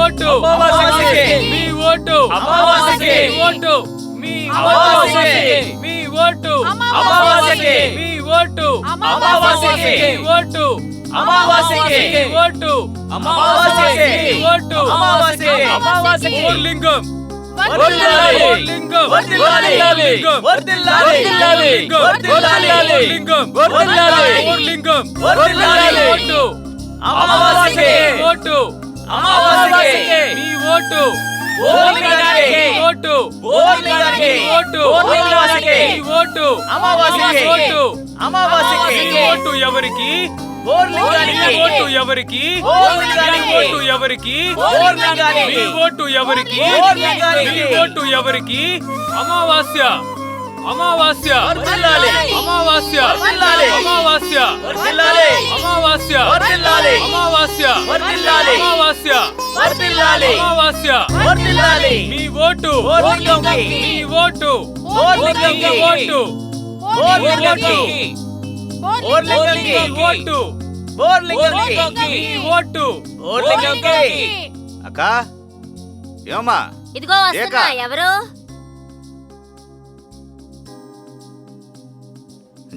Vote మీ vote vote మీ vote మీ vote vote vote లింగం ఎవరికి vote ఎవరికి ఎవరికి ఓటు ఎవరికి ఓటు ఎవరికి అమావాస్య అమావాస్య అమావాస్య అమావాస్య అమావాస్య అమావాస్య అమావాస్య అమావాస్య మీ ఓటు మీ ఓటు అక్క ఏమమ్మా ఇదిగో వస్తున్నా. ఎవరు?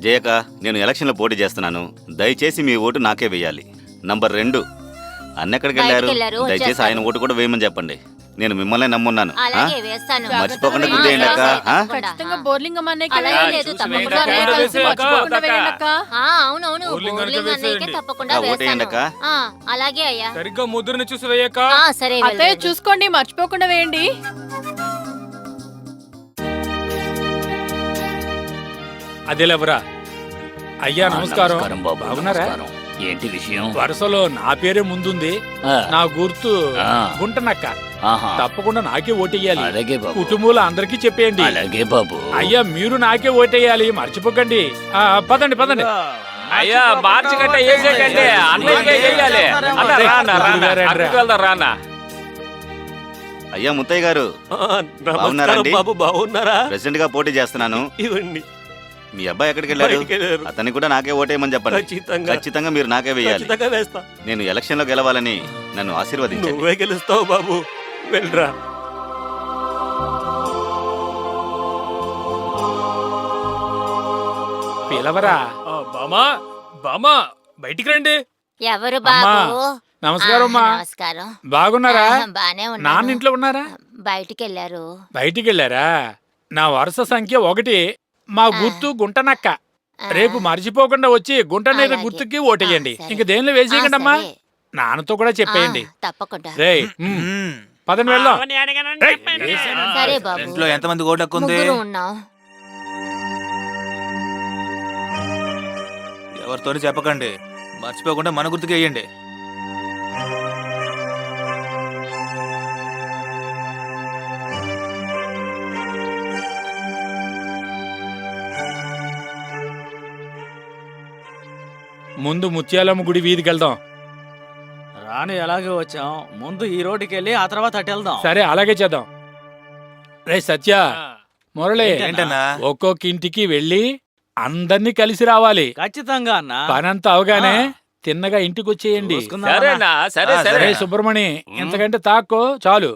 జయక, నేను ఎలక్షన్ లో పోటీ చేస్తున్నాను. దయచేసి మీ ఓటు నాకే వేయాలి. నంబర్ 2, అన్నెక్కడికి వెళ్ళారు? దయచేసి ఆయన ఓటు కూడా వేయమని చెప్పండి. నేను మిమ్మల్ని నమ్మున్నాను. మర్చిపోకుండా గుర్తేయండి అక్క. ఓటేయండి అక్క. అలాగే అయ్యా. సరిగ్గా ముద్రను చూసి వేయక. సరే చూసుకోండి, మర్చిపోకుండా వేయండి. అదేలేవరా అయ్యా, నమస్కారం. బాగున్నారా? ఏంటి విషయం? వరుసలో నా పేరే ముందుంది. నా గుర్తు గుంటనక్క. తప్పకుండా నాకే ఓటేయాలి. అలాగే బాబు. కుటుంబంలో అందరికీ చెప్పేయండి. అలాగే బాబు. అయ్యా, మీరు నాకే ఓటేయాలి, మర్చిపోకండి. పదండి పదండి. అయ్యా, మార్చికంటే వేసేకండి, అన్నయ్యకే వేయాలి. రానా అయ్యా ముత్తయ్య గారు బాగున్నారండి? బాబు బాగున్నారా? ప్రెసిడెంట్ గా పోటీ చేస్తున్నాను. ఇవ్వండి. మీ అబ్బాయి ఎక్కడికి వెళ్ళారు? అతన్ని కూడా నాకే ఓటేయమని చెప్పండి. ఖచ్చితంగా మీరు నాకే వేయాలి. నేను ఎలక్షన్ లో గెలవాలని నన్ను ఆశీర్వదించండి. నువ్వే గెలుస్తావు బాబు, వెళ్ళరా. పిలవరా. బామా బామా, బయటికి రండి. ఎవరు బాబు? నమస్కారం. నమస్కారం. బాగున్నారా? బానే ఉన్నా. నాన్న ఇంట్లో ఉన్నారా? బయటికి వెళ్ళారు. బయటికి వెళ్ళారా? నా వరుస సంఖ్య 1. మా గుర్తు గుంటనక్క. రేపు మర్చిపోకుండా వచ్చి గుంట మీద గుర్తుకి ఓటేయండి. ఇంక దేనిలో వేసేయకండి అమ్మా. నాన్నతో కూడా చెప్పేయండి. తప్పకుండా. పదని వెళ్దాం. సరే బాబు. ఇంట్లో ఎంతమంది ఓటు హక్కు ఉంది? ఎవరితోని చెప్పకండి, మర్చిపోకుండా మన గుర్తుకి వేయండి. ముందు ముత్యాలమ్మ గుడి వీధికి వెళ్దాం. రాను ఎలాగే వచ్చాం, ముందు ఈ రోడ్డుకి వెళ్ళి ఆ తర్వాత అటు వెళ్దాం. సరే, అలాగే చేద్దాం. రే సత్య, మురళి, ఏంటన్నా? ఒక్కొక్క ఇంటికి వెళ్ళి అందరినీ కలిసి రావాలి. ఖచ్చితంగా అన్న. పనంతా అవగానే తిన్నగా ఇంటికి వచ్చేయండి. సరే. సుబ్రమణి, ఇంతకంటే తాక్కో చాలు.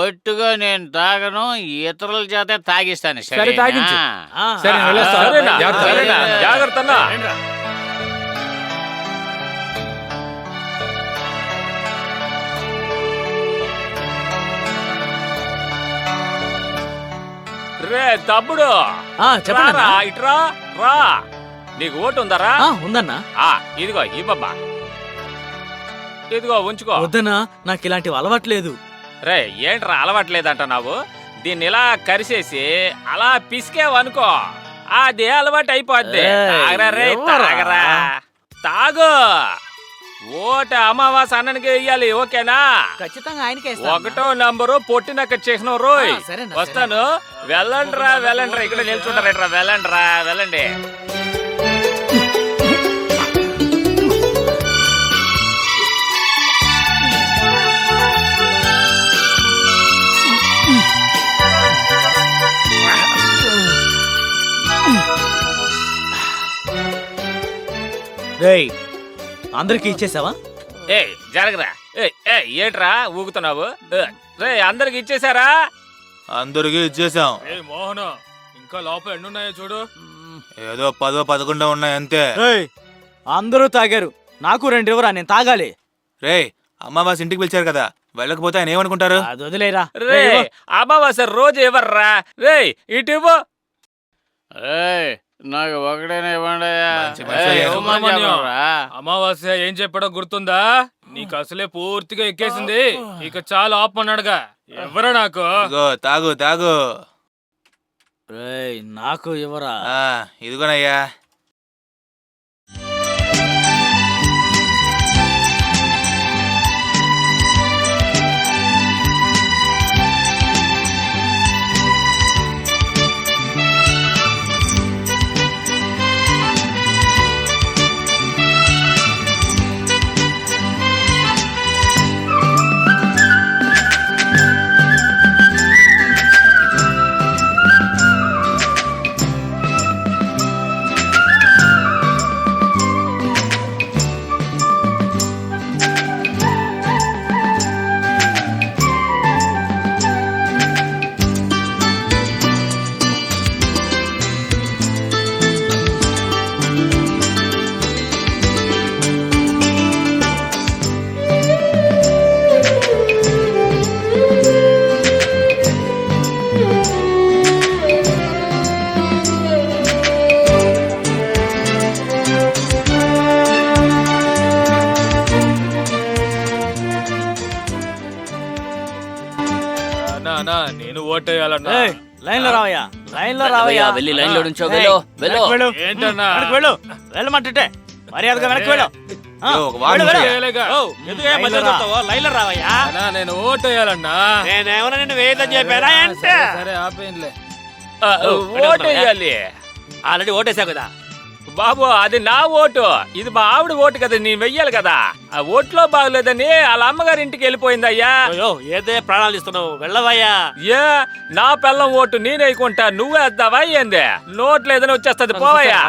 ఒట్టుగా నేను తాగను, ఇతరుల చేత తాగిస్తాను. సరే, తాగించు. సరే, జాగ్రత్త. రే తమ్ముడు, చెప్పరా. ఇట్రా రా. నీకు ఓటు ఉందరా? ఉందన్నా. ఇదిగో ఇవ్వమ్మా. ఇదిగో ఉంచుకో. వద్దనా, నాకు ఇలాంటివి అలవాట్లేదు. రే, ఏంట్రా అలవాట్లేదంటున్నావు? దీన్ని ఇలా కరిసేసి అలా పిసికేవనుకో, అదే అలవాటు అయిపోద్ది. తాగరా, తాగు. ఓట అమావాస అన్ననికి వెయ్యాలి, ఓకేనా? ఖచ్చితంగా ఆయనకే. 1వ నంబరు పొట్టినక్క చేసిన రోయ్. వస్తాను. వెళ్ళండ్రా. ఇక్కడ నిల్చుంటారేట్రా. వెళ్ళండి. రేయ్, అందరికి ఇచ్చేసావా? జరగరా. ఏంట్రా ఊగుతున్నావు? రే అందరికి ఇచ్చేసారా? అందరికీ ఇచ్చేసాం. మోహన్ ఇంకా లోపల ఎన్నున్నాయో చూడు. ఏదో 10 11 ఉన్నాయి అంతే. ఏయ్, అందరూ తాగారు, నాకు 2 ఇవ్వరా, నేను తాగాలి. రేయ్, అమ్మవాసి ఇంటికి పిలిచారు కదా, వెళ్ళకపోతే ఆయన ఏమనుకుంటారు? అది వదిలేరా. రే అమావాస్య రోజు ఇవ్వర్రా. రే ఇటు ఇవ్వు. ఏయ్, నాకు ఒకటేనే ఇవ్వండి. మంచి మనిషి అయ్యా. అమావాస్య ఏం చెప్పాడో గుర్తుందా? నీకు అసలే పూర్తిగా ఎక్కేసింది, ఇక చాలా ఆపమన్నాడుగా. ఎవరా నాకు? ఇదిగో తాగు తాగు. రేయ్, నాకు ఇవ్వరా. ఇదిగోనయ్యా. నేను ఓటేయాలన్నా. ఏయ్, లైన్ లో రావయ్యా, లైన్ లో రావయ్యా. వెళ్ళి లైన్ లో నుంచో. వెళ్ళు వెళ్ళు. వెళ్ళు. ఏంటన్నా? వెనక్కి వెళ్ళు, వెళ్ళమంటే మర్యాదగా వెనక్కి వెళ్ళు. ఒక వారం వెళ్ళు, వెళ్ళు. వేయలేగా. లైన్ లో రావయ్యా. అన్నా, నేను ఓటేయాలన్నా. నేనేమన్నా నిన్ను వేయదని చెప్పారా అంటే? సరే ఆపేయండిలే. ఓటేయాలి. ఆల్రెడీ ఓటేసావు కదా. బాబు అది నా ఓటు, ఇది మా ఆవిడ ఓటు కదా, నేను వెయ్యాలి కదా. ఆ ఓట్లో బాగలేదని వాళ్ళ అమ్మగారి ఇంటికి వెళ్ళిపోయిందయ్యా. ఏదే ప్రాణాలు ఇస్తున్నావు, వెళ్ళవయ్యా. ఏ నా పిల్లం ఓటు నేను వేయకుంటా, నువ్వే వేద్దావా ఏంది? నోట్లు ఏదైనా వచ్చేస్తది, పోవయ్యా.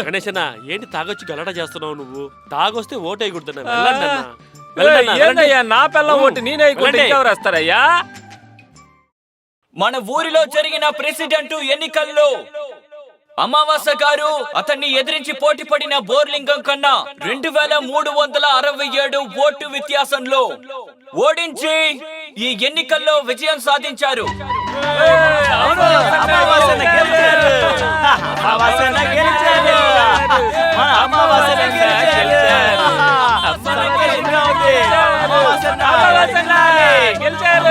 గణేశన్న, ఏంటి తాగొచ్చి గలట చేస్తున్నావు నువ్వు? తాగొస్తే ఓటు వేయకూడదు. ఏందయ్యా నా పిల్లం ఓటు నేను వేయకుంటా ఇంకెవరు వస్తారయ్యా? మన ఊరిలో జరిగిన ప్రెసిడెంట్ ఎన్నికల్లో అమావాస్య గారు అతన్ని ఎదిరించి పోటీ పడిన బోర్లింగం కన్నా 2367 ఓటు వ్యత్యాసంలో ఓడించి ఈ ఎన్నికల్లో విజయం సాధించారు. అమావాస్యన గెలిచారు. అమావాస్యన గెలిచారు. మన అమావాస్యన గెలిచారు. అమావాస్యన గెలిచారు.